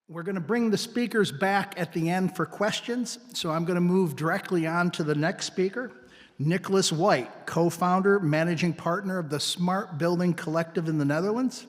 We're going to bring the speakers back at the end for questions, so I'm going to move directly on to the next speaker, Nicholas White, co-founder, managing partner of the Smart Building Collective in the Netherlands.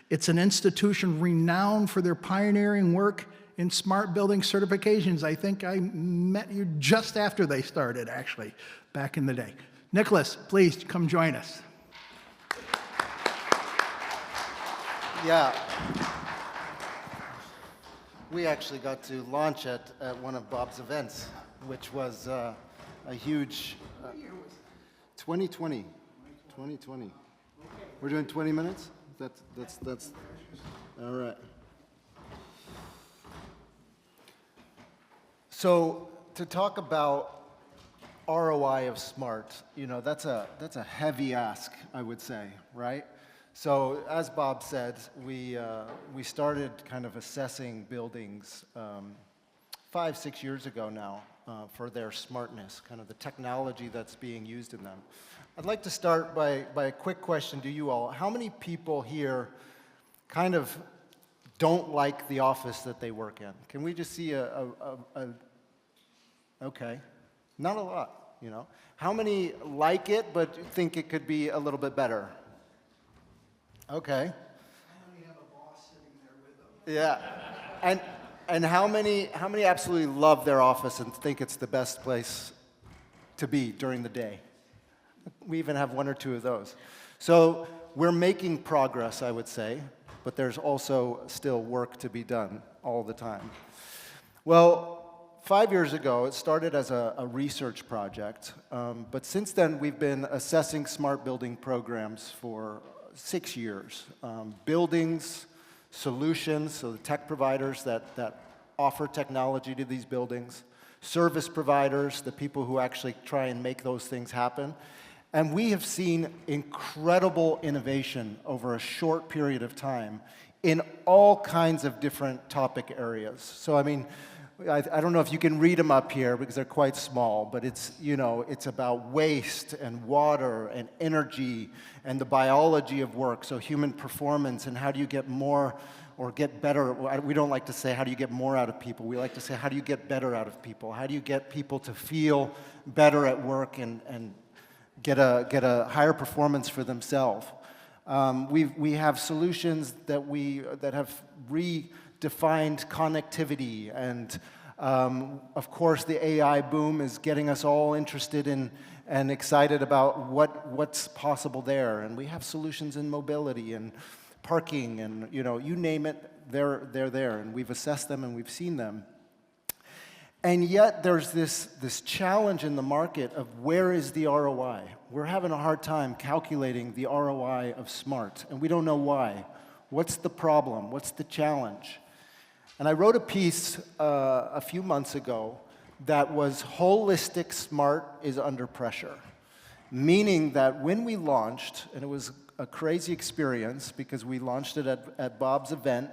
It's an institution renowned for their pioneering work in smart building certifications. I think I met you just after they started, actually, back in the day. Nicholas, please come join us. Yeah. We actually got to launch at one of Bob's events, which was a huge 2020. We're doing 20 minutes? That's all right. So to talk about ROI of smart, that's a heavy ask, I would say, right? So as Bob said, we started kind of assessing buildings 5-6 years ago now for their smartness, kind of the technology that's being used in them. I'd like to start by a quick question to you all. How many people here kind of don't like the office that they work in? Can we just see okay, not a lot, How many like it but think it could be a little bit better? Okay. How many have a boss sitting there with them? Yeah. And how many absolutely love their office and think it's the best place to be during the day? We even have one or two of those. So we're making progress, I would say, but there's also still work to be done all the time. Well, 5 years ago, it started as a research project, but since then we've been assessing smart building programs for 6 years. Buildings, solutions, so the tech providers that offer technology to these buildings, service providers, the people who actually try and make those things happen. And we have seen incredible innovation over a short period of time in all kinds of different topic areas. So I mean, I don't know if you can read them up here because they're quite small, but it's about waste and water and energy and the biology of work, so human performance and how do you get more or get better. We don't like to say how do you get more out of people. We like to say how do you get better out of people? How do you get people to feel better at work and get a higher performance for themselves? We have solutions that have redefined connectivity, and of course the AI boom is getting us all interested in and excited about what's possible there. And we have solutions in mobility and parking and you name it, they're there, and we've assessed them and we've seen them. And yet there's this challenge in the market of where is the ROI? We're having a hard time calculating the ROI of smart, and we don't know why. What's the problem? What's the challenge? And I wrote a piece a few months ago that was holistic smart is under pressure, meaning that when we launched, and it was a crazy experience because we launched it at Bob's event,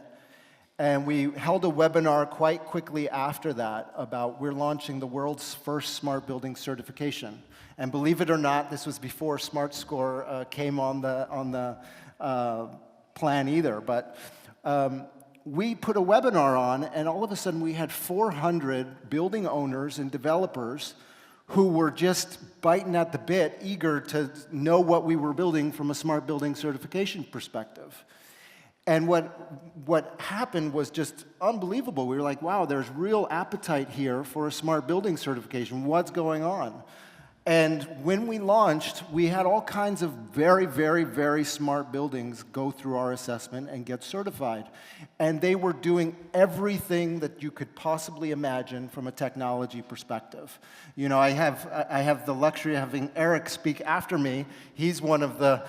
and we held a webinar quite quickly after that about we're launching the world's first smart building certification. And believe it or not, this was before SmartScore came on the plan either. But we put a webinar on, and all of a sudden we had 400 building owners and developers who were just biting at the bit, eager to know what we were building from a smart building certification perspective. And what happened was just unbelievable. We were like, wow, there's real appetite here for a smart building certification. What's going on? And when we launched, we had all kinds of very, very, very smart buildings go through our assessment and get certified. And they were doing everything that you could possibly imagine from a technology perspective. I have the luxury of having Eric speak after me. He's one of the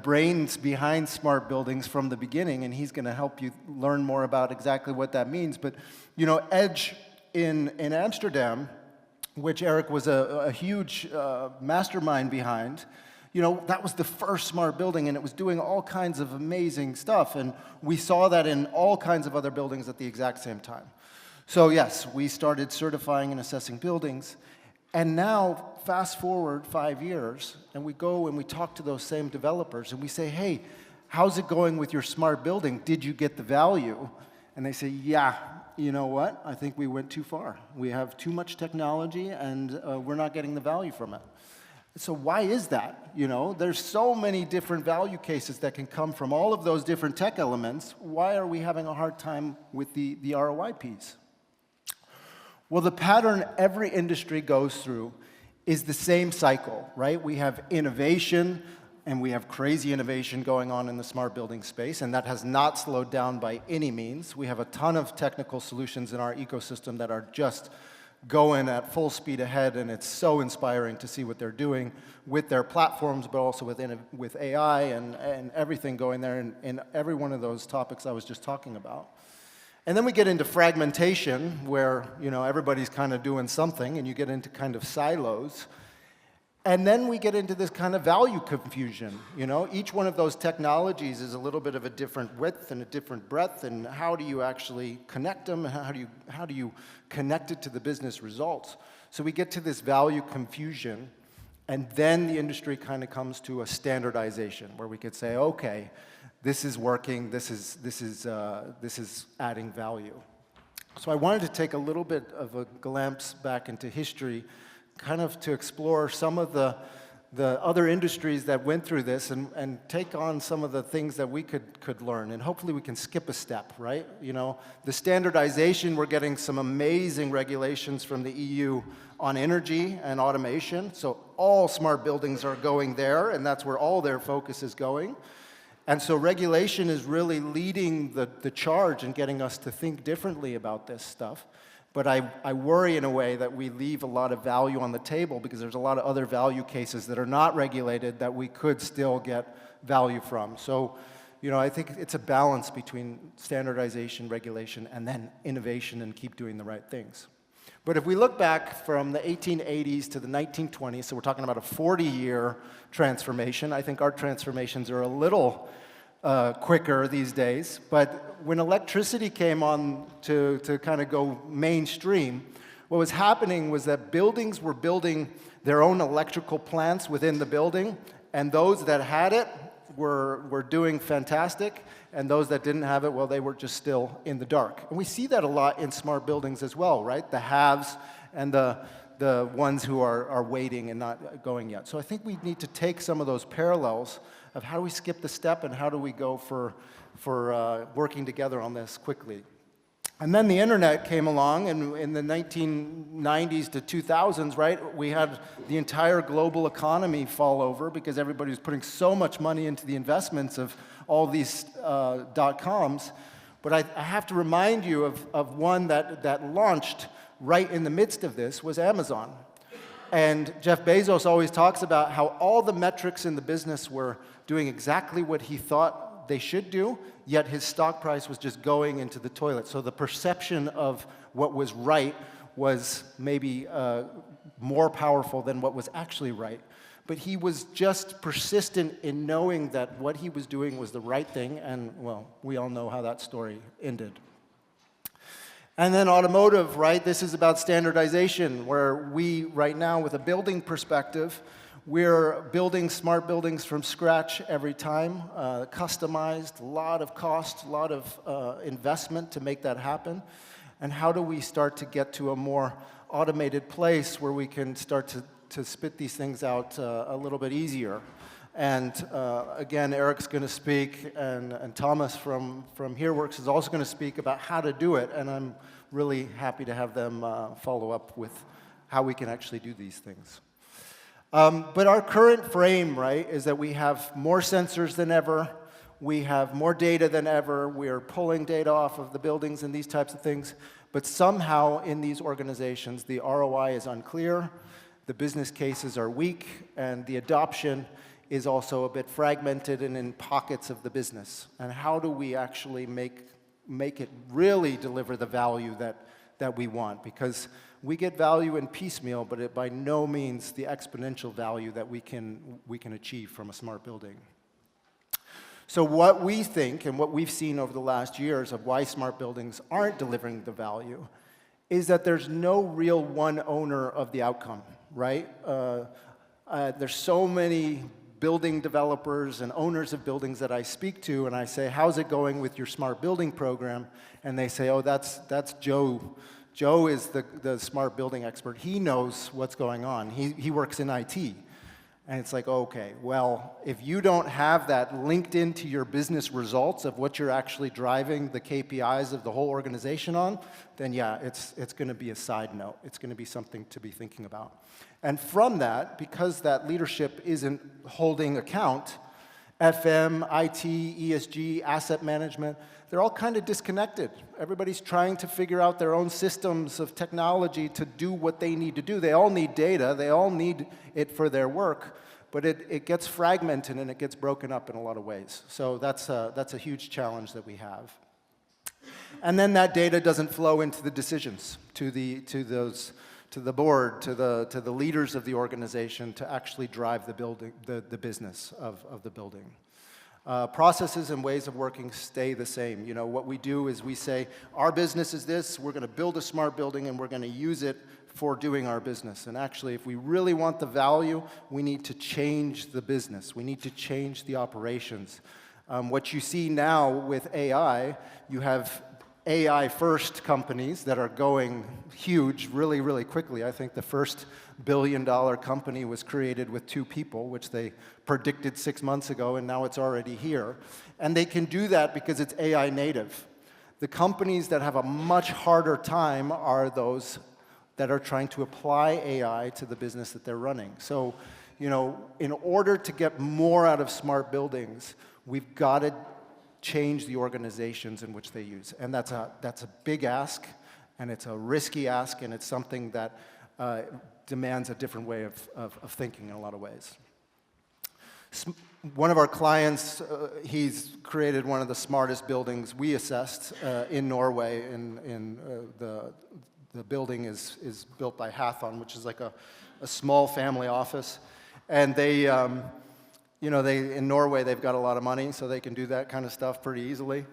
brains behind smart buildings from the beginning, and he's going to help you learn more about exactly what that means. But Edge in Amsterdam, which Eric was a huge mastermind behind, that was the first smart building, and it was doing all kinds of amazing stuff, and we saw that in all kinds of other buildings at the exact same time. So yes, we started certifying and assessing buildings, and now fast forward 5 years, and we go and we talk to those same developers, and we say, hey, how's it going with your smart building? Did you get the value? and they say, yeah, you know what? I think we went too far. We have too much technology, and we're not getting the value from it. So why is that? You know, there's so many different value cases that can come from all of those different tech elements. Why are we having a hard time with the ROI piece? Well, the pattern every industry goes through is the same cycle, right? We have innovation, and we have crazy innovation going on in the smart building space, and that has not slowed down by any means. We have a ton of technical solutions in our ecosystem that are just going at full speed ahead, and it's so inspiring to see what they're doing with their platforms, but also with AI and everything going there in every one of those topics I was just talking about. And then we get into fragmentation, where everybody's kind of doing something, and you get into kind of silos. And then we get into this kind of value confusion. Each one of those technologies is a little bit of a different width and a different breadth, and how do you actually connect them? How do you connect it to the business results? So we get to this value confusion, and then the industry kind of comes to a standardization, where we could say, okay, this is working, this is adding value. So I wanted to take a little bit of a glimpse back into history, kind of to explore some of the other industries that went through this, and take on some of the things that we could learn, and hopefully we can skip a step, right? The standardization, we're getting some amazing regulations from the EU on energy and automation, so all smart buildings are going there, and that's where all their focus is going. And so regulation is really leading the charge and getting us to think differently about this stuff. But I worry in a way that we leave a lot of value on the table, because there's a lot of other value cases that are not regulated that we could still get value from. So, I think it's a balance between standardization, regulation, and then innovation, and keep doing the right things. But if we look back from the 1880s to the 1920s, so we're talking about a 40-year transformation. I think our transformations are a little quicker these days, but when electricity came on to kind of go mainstream, what was happening was that buildings were building their own electrical plants within the building, and those that had it were doing fantastic, and those that didn't have it, well, they were just still in the dark. And we see that a lot in smart buildings as well, right? The haves and the ones who are waiting and not going yet. So I think we need to take some of those parallels of how do we skip the step, and how do we go for working together on this quickly. And then the internet came along, and in the 1990s to 2000s, right, we had the entire global economy fall over, because everybody was putting so much money into the investments of all these .coms. But I have to remind you of one that launched right in the midst of this, was Amazon. And Jeff Bezos always talks about how all the metrics in the business were doing exactly what he thought they should do, yet his stock price was just going into the toilet. So the perception of what was right was maybe more powerful than what was actually right. But he was just persistent in knowing that what he was doing was the right thing, and, well, we all know how that story ended. And then automotive, right? This is about standardization, where we, right now, with a building perspective, we're building smart buildings from scratch every time, customized, a lot of cost, a lot of investment to make that happen. And how do we start to get to a more automated place where we can start to spit these things out a little bit easier? And again, Eric's going to speak, and Thomas from HereWorks is also going to speak about how to do it, and I'm really happy to have them follow up with how we can actually do these things. But our current frame, right, is that we have more sensors than ever, we have more data than ever, we're pulling data off of the buildings and these types of things, but somehow in these organizations, the ROI is unclear, the business cases are weak, and the adoption is also a bit fragmented and in pockets of the business. And how do we actually make it really deliver the value that we want? Because we get value in piecemeal, but by no means the exponential value that we can achieve from a smart building. So what we think, and what we've seen over the last years of why smart buildings aren't delivering the value, is that there's no real one owner of the outcome, right? There's so many building developers and owners of buildings that I speak to, and I say, how's it going with your smart building program? And they say, oh, that's Joe. Joe is the smart building expert. He knows what's going on. He works in IT. And it's like, okay, well, if you don't have that linked into your business results of what you're actually driving the KPIs of the whole organization on, then yeah, it's going to be a side note. It's going to be something to be thinking about. And from that, because that leadership isn't holding account, FM, IT, ESG, asset management, they're all kind of disconnected. Everybody's trying to figure out their own systems of technology to do what they need to do. They all need data. They all need it for their work. But it gets fragmented and it gets broken up in a lot of ways. So that's a huge challenge that we have. And then that data doesn't flow into the decisions, to the board, to the leaders of the organization to actually drive the business of the building. Processes and ways of working stay the same. You know, what we do is we say, our business is this, we're going to build a smart building and we're going to use it for doing our business. And actually, if we really want the value, we need to change the business. We need to change the operations. What you see now with AI, you have AI-first companies that are going huge really, really quickly. I think the first billion-dollar company was created with 2 people, which they predicted 6 months ago, and now it's already here. And they can do that because it's AI native. The companies that have a much harder time are those that are trying to apply AI to the business that they're running. So, you know, in order to get more out of smart buildings, we've got to change the organizations in which they use. And that's a big ask, and it's a risky ask, and it's something that demands a different way of thinking in a lot of ways. One of our clients, he's created one of the smartest buildings we assessed in Norway. The building is built by Hathon, which is like a small family office. And they, you know, in Norway, they've got a lot of money, so they can do that kind of stuff pretty easily.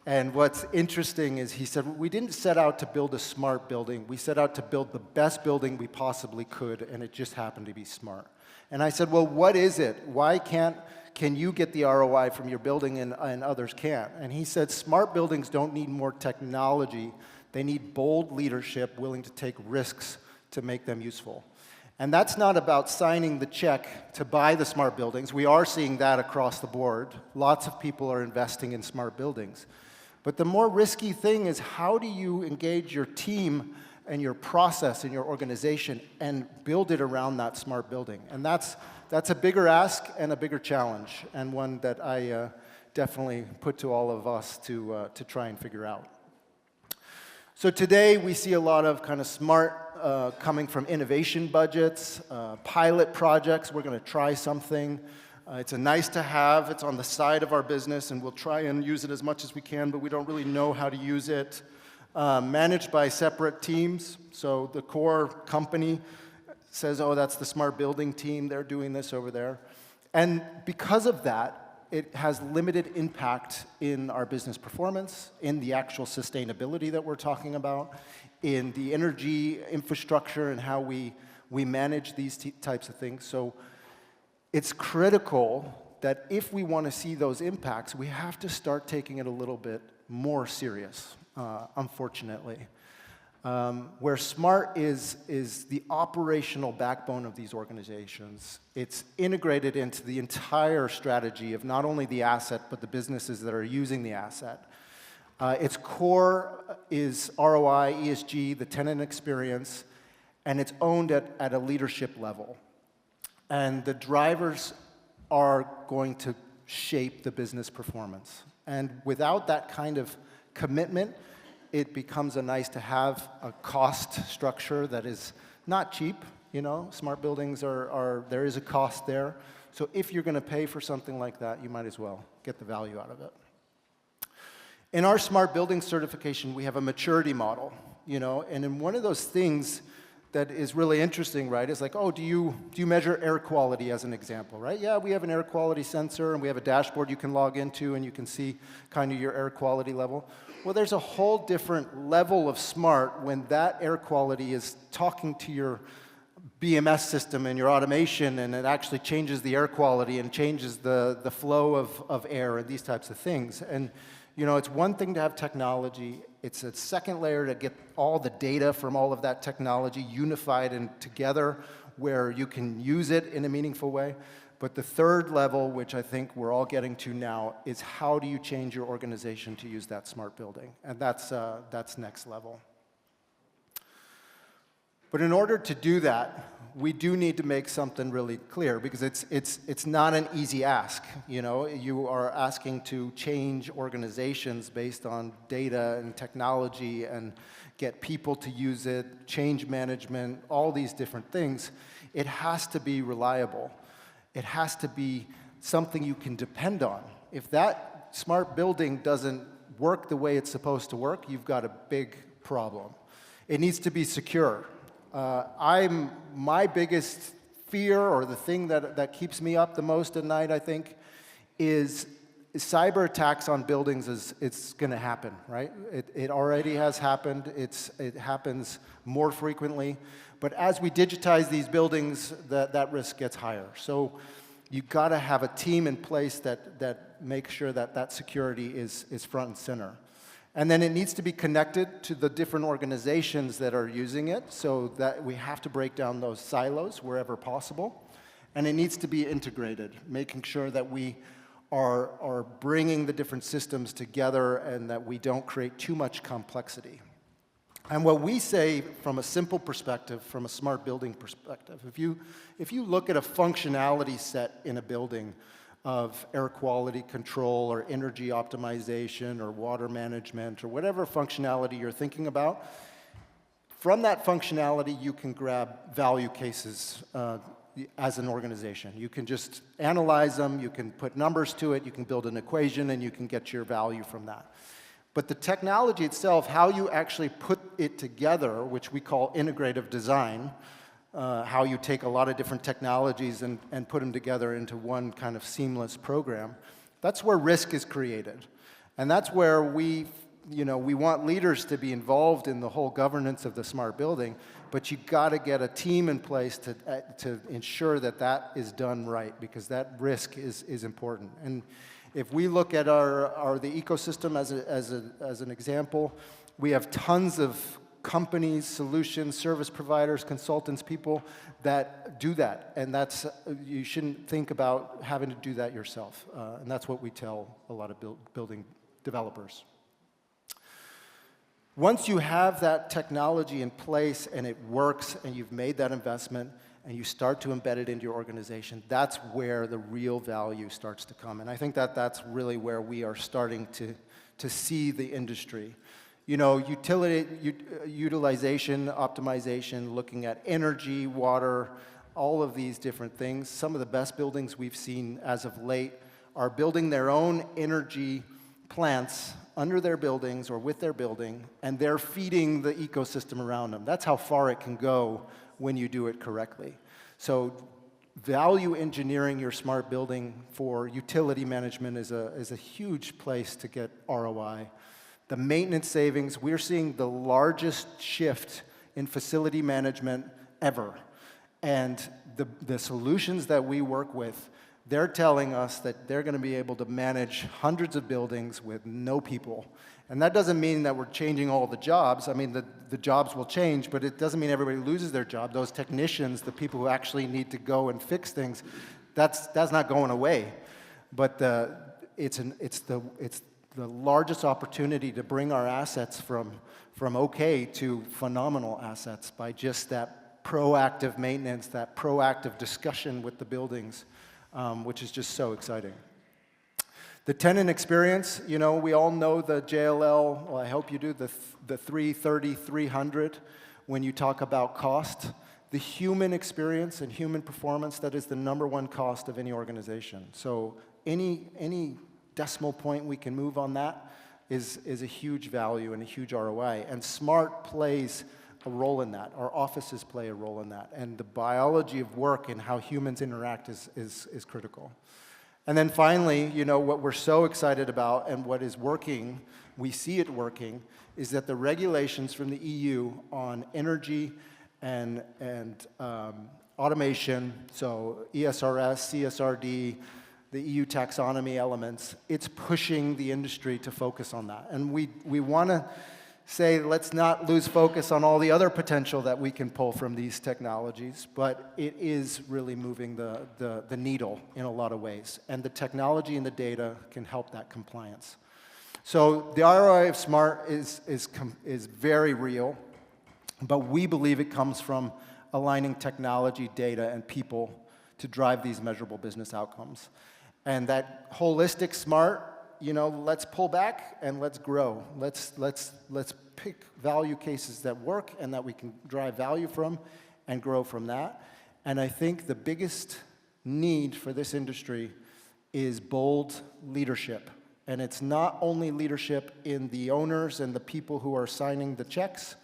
And what's interesting is he said, we didn't set out to build a smart building. We set out to build the best building we possibly could, and it just happened to be smart. And I said, well, what is it? Why can you get the ROI from your building and others can't? And he said, smart buildings don't need more technology. They need bold leadership willing to take risks to make them useful. And that's not about signing the check to buy the smart buildings. We are seeing that across the board. Lots of people are investing in smart buildings. But the more risky thing is, how do you engage your team and your process and your organization and build it around that smart building? And that's a bigger ask and a bigger challenge, and one that I definitely put to all of us to try and figure out. So today we see a lot of kind of smart coming from innovation budgets, pilot projects. We're going to try something. It's a nice to have. It's on the side of our business, and we'll try and use it as much as we can, but we don't really know how to use it. Managed by separate teams. So the core company says, oh, that's the smart building team. They're doing this over there. And because of that, it has limited impact in our business performance, in the actual sustainability that we're talking about, in the energy infrastructure and how we manage these types of things. So it's critical that if we want to see those impacts, we have to start taking it a little bit more serious, unfortunately. Where SMART is the operational backbone of these organizations. It's integrated into the entire strategy of not only the asset, but the businesses that are using the asset. Its core is ROI, ESG, the tenant experience, and it's owned at a leadership level. And the drivers are going to shape the business performance. And without that kind of commitment, it becomes a nice to have, a cost structure that is not cheap. You know, smart buildings there is a cost there. So if you're going to pay for something like that, you might as well get the value out of it. In our smart building certification, we have a maturity model, you know, and in one of those things that is really interesting, right, is like, oh, do you measure air quality as an example, right? Yeah, we have an air quality sensor, and we have a dashboard you can log into, and you can see kind of your air quality level. Well, there's a whole different level of smart when that air quality is talking to your BMS system in your automation, and it actually changes the air quality and changes the flow of air and these types of things. And it's one thing to have technology. It's a second layer to get all the data from all of that technology unified and together where you can use it in a meaningful way. But the third level, which I think we're all getting to now, is how do you change your organization to use that smart building? And that's next level. But in order to do that, we do need to make something really clear, because it's not an easy ask. You are asking to change organizations based on data and technology and get people to use it, change management, all these different things. It has to be reliable. It has to be something you can depend on. If that smart building doesn't work the way it's supposed to work, you've got a big problem. It needs to be secure. My biggest fear, or the thing that keeps me up the most at night, I think, is cyber attacks on buildings. It's going to happen, right? It already has happened. It happens more frequently. But as we digitize these buildings, that risk gets higher. So you've got to have a team in place that makes sure that security is front and center. And then it needs to be connected to the different organizations that are using it, so that we have to break down those silos wherever possible. And it needs to be integrated, making sure that we are bringing the different systems together and that we don't create too much complexity. And what we say from a simple perspective, from a smart building perspective, if you look at a functionality set in a building of air quality control or energy optimization or water management or whatever functionality you're thinking about, from that functionality you can grab value cases as an organization. You can just analyze them, you can put numbers to it, you can build an equation, and you can get your value from that. But the technology itself, how you actually put it together, which we call integrative design, how you take a lot of different technologies and put them together into one kind of seamless program, that's where risk is created. And that's where we want leaders to be involved in the whole governance of the smart building, but you got to get a team in place to ensure that is done right, because that risk is important. And if we look at the ecosystem as an example, we have tons of companies, solutions, service providers, consultants, people that do that. And you shouldn't think about having to do that yourself. And that's what we tell a lot of building developers. Once you have that technology in place and it works and you've made that investment and you start to embed it into your organization, that's where the real value starts to come. And I think that's really where we are starting to see the industry. Utilization, optimization, looking at energy, water, all of these different things. Some of the best buildings we've seen as of late are building their own energy plants under their buildings or with their building, and they're feeding the ecosystem around them. That's how far it can go when you do it correctly. So value engineering your smart building for utility management is a huge place to get ROI. The maintenance savings, we're seeing the largest shift in facility management ever. And the solutions that we work with, they're telling us that they're going to be able to manage hundreds of buildings with no people. And that doesn't mean that we're changing all the jobs. I mean, the jobs will change, but it doesn't mean everybody loses their job. Those technicians, the people who actually need to go and fix things, that's not going away. But it's the largest opportunity to bring our assets from okay to phenomenal assets by just that proactive maintenance, that proactive discussion with the buildings, which is just so exciting. The tenant experience, we all know the JLL, well, I hope you do, the 330, 300 when you talk about cost. The human experience and human performance, that is the #1 cost of any organization. So any decimal point we can move on that is a huge value and a huge ROI. And smart plays a role in that. Our offices play a role in that. And the biology of work and how humans interact is critical. And then finally, what we're so excited about and what is working, we see it working, is that the regulations from the EU on energy and automation, so ESRS, CSRD, the EU taxonomy elements, it's pushing the industry to focus on that. And we want to say, let's not lose focus on all the other potential that we can pull from these technologies, but it is really moving the needle in a lot of ways. And the technology and the data can help that compliance. So the ROI of SMART is very real, but we believe it comes from aligning technology, data, and people to drive these measurable business outcomes. And that holistic SMART, let's pull back and let's grow. Let's pick value cases that work and that we can drive value from and grow from that. And I think the biggest need for this industry is bold leadership. And it's not only leadership in the owners and the people who are signing the checks,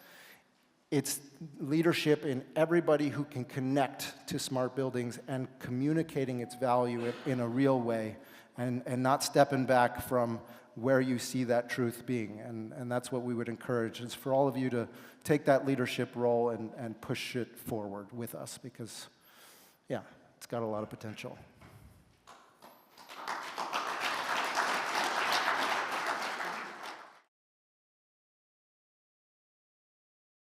it's leadership in everybody who can connect to smart buildings and communicating its value in a real way and not stepping back from where you see that truth being. And that's what we would encourage, is for all of you to take that leadership role and push it forward with us because, yeah, it's got a lot of potential.